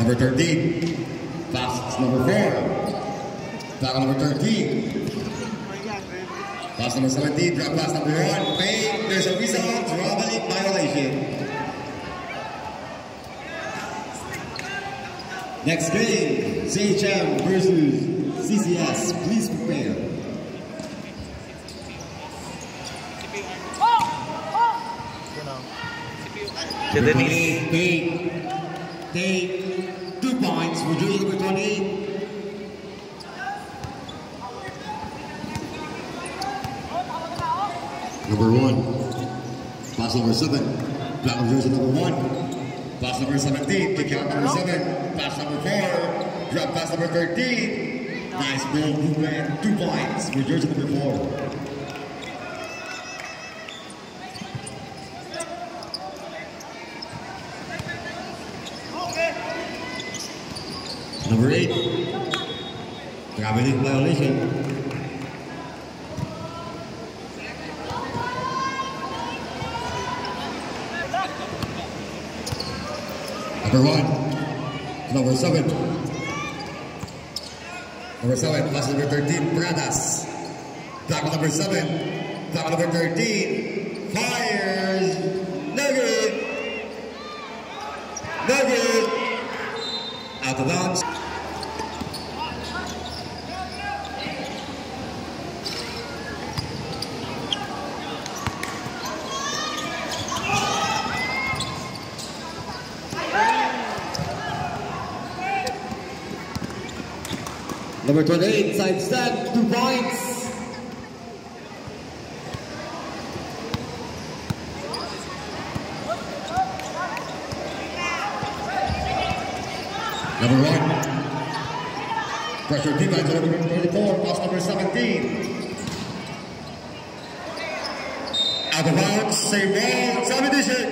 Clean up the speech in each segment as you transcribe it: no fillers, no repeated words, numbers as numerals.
Number 13. Pass number 4. Tackle number 13. Pass number 17. Drop pass number 1. Fake. There's a result. Robbery violation. Next game, CHM versus CCS. Please prepare. Take 2 points for jersey number 28. Number 1. Pass number 7. Black jersey number 1. Pass number 17, kick out number 7, pass number 4, drop pass number 13. Nice ball movement, 2 points for jersey number 4. Number 8, traveling violation. Number 1, number 7. Number 7, pass number 13, Pradas. Tackle number 7, tackle number 13, fires, nugget, out of bounds. Number 28, side step, 2 points. Number 1, pressure defense, number 24, pass number 17. Out of bounds, same ball, submission.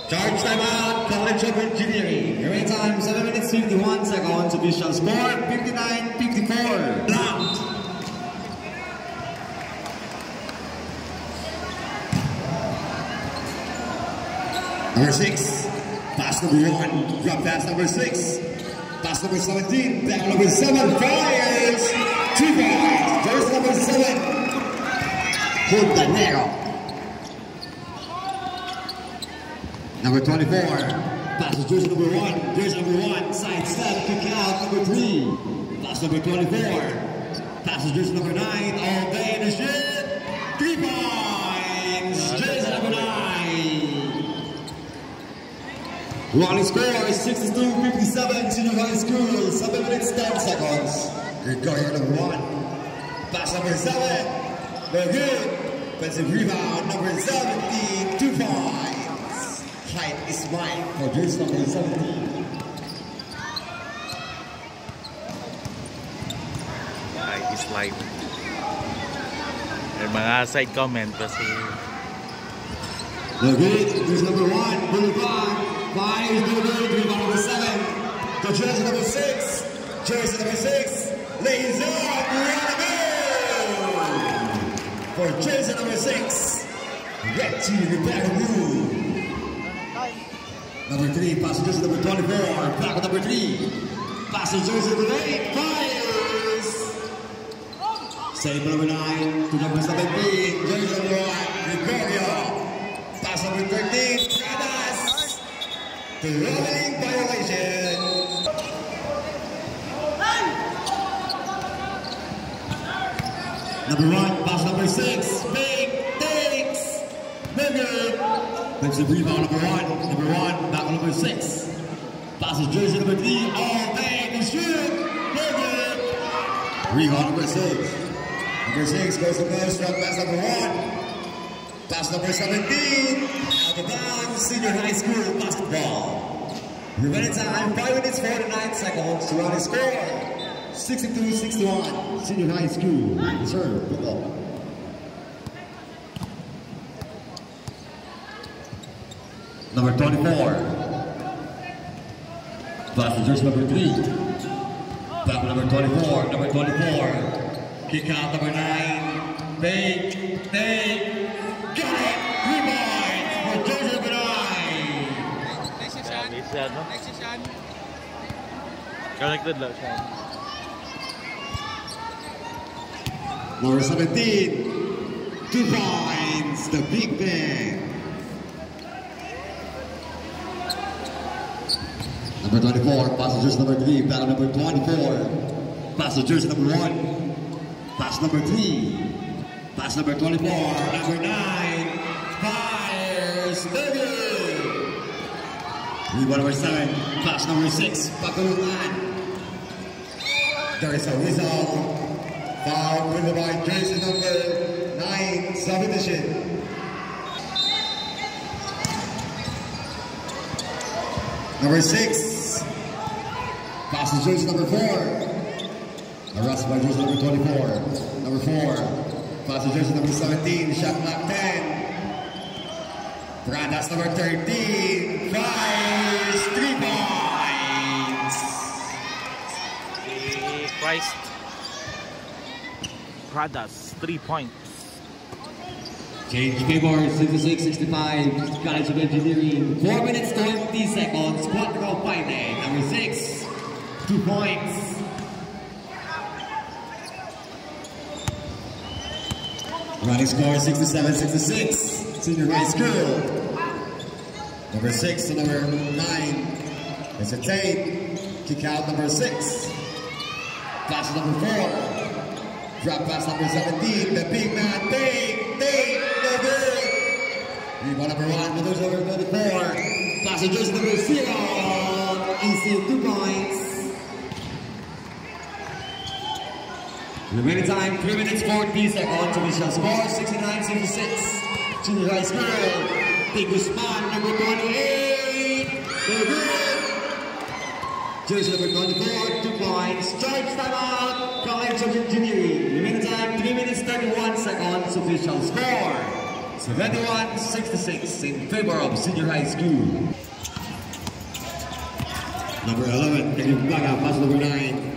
Charge timeout, College of Engineering. Your time 7 minutes 51 seconds. Official score 59-54. Blocked. Number 6, pass number 1, drop pass number 6. Pass number 17, tackle number 7, fires. 2 points. There's number 7, Puntanero. Number 24, passes jersey number 1, side step, kick out, number 3. Pass number 24, passes jersey number 9, all day in the shit. 3 points, jersey number 9. Running score is 62-57, senior high school, 7 minutes 10 seconds. Gregorio number 1, pass number 7, very good. Offensive rebound, number 17, 2 points. Height is mine for jersey number 17. Height is live. May mga side comment pa si... The good, jersey number 1, Boulevard. 5 is good, rebound number 7. The jersey number 6. Jersey number 6. Lays up, run for jersey number 6. Red team, Rebecca Blue. Number 3, passes jersey number 24, back number 3. Passes jersey number 8, fires! Save number 9 to number 17, jersey number 1, Gregorio. Pass number 13, Pradas. Traveling violation. Number 1, pass number 6, big, takes, bigger. That's the rebound number 1, back number 6. Passes jersey number 3, all day to shoot, bigger. Rebound number 6. Number 6 goes to post, drop pass number 1. Pass number 17, out of bounds, senior high school basketball. Remaining time, 5 minutes 49 seconds to run the score. 62-61, senior high school, reserve football. Number 24. Pass jersey number 3. Back number 24. Number 24. Kick out number 9. Fake. Got it. Rebound for jersey number 9. siya, no? Connected lang siya. Number 17, 2 points, the Big Ben. Number 24, passengers number 3, battle number 24. Passengers number 1, pass number 3, pass number 24, number 9, fires, David. Rebound number 7, pass number 6, Pakaluman. There is a whistle. Foul with by jersey number 9, subdivision. Number 6, passes jersey number 4. Arrested by jersey number 24. Number 4, passes jersey number 17, shot clock 10. Brandas number 13, fires 3 points. Christ Pradas, 3 points. Change favor, 66-65, College of Engineering. 4 minutes, 20 seconds, Quadro Paine. Number 6, 2 points. Running score, 67-66, Senior High School. Number 6 to number 9, it's a Tate. Kick out number 6. Pass number 4. Drop pass number 17, the big man, Tate, no good. Rebound number 1, Mothers over 24. Passengers number 0, EC 2 points. Remaining time, 3 minutes 40 seconds. Official score, 69-66. Junior High School, Big Guzman, number 28, no good. Jersey number 24, 2 points. Charge timeout, College of Engineering. Remaining time, 3 minutes 31 seconds. Official score, 71-66 in favor of Senior High School. Number 11, Karim Baga, pass number 9.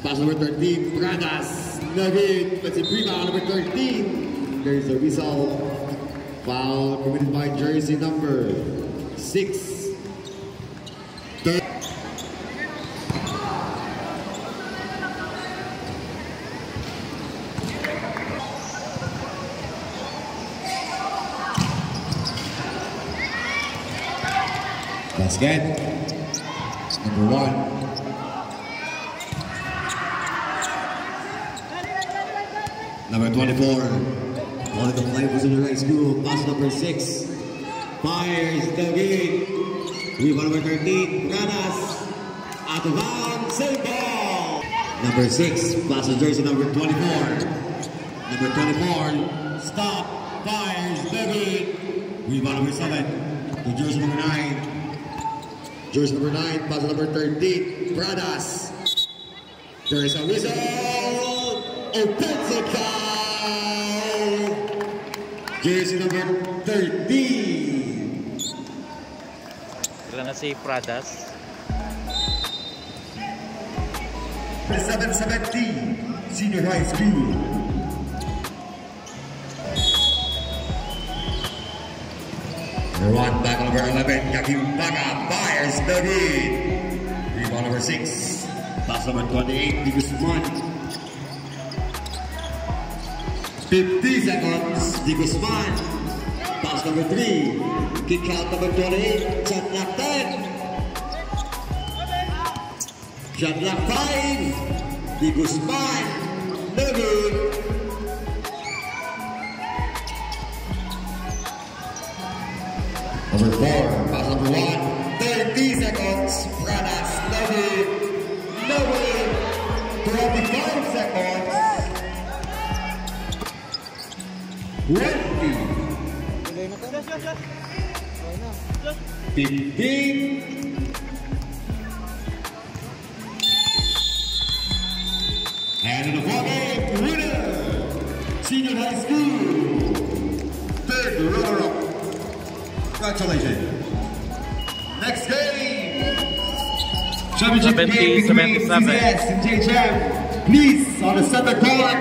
Pass number 13, Pradas, Nagin, that's a rebound number 13. There's a whistle. Foul committed by jersey number 6. Basket, number 1. Number 24, one of the play was in the high school, pass number 6. Fires, David. Rebound number 13, Pradas. Out of bounds, save ball. Number 6, pass to jersey number 24. Number 24, stop, fires, David. Rebound number 7, to jersey number 9. Jersey number 9, pass number 13, Pradas. There is a whistle. Offensive foul. Jersey number 13. Wala na si Pradas. 7-17, Senior High School. Number 1, back number 11, Kakim Baga, fires David. Rebound number 6, pass number 28, Di Guzman. 50 seconds, Di Guzman. Pass number 3, kick out number 28, shot clock 10. Shot clock 5, Di Guzman, no good. Number 4, pass number 1, 30 seconds, Pradas, no good, no good. 25 seconds, 20, 15, and in the ballgame, winner, Senior High School, third runner-up. Congratulations. Next game, championship game between CCS and JHM. Please, on the center court,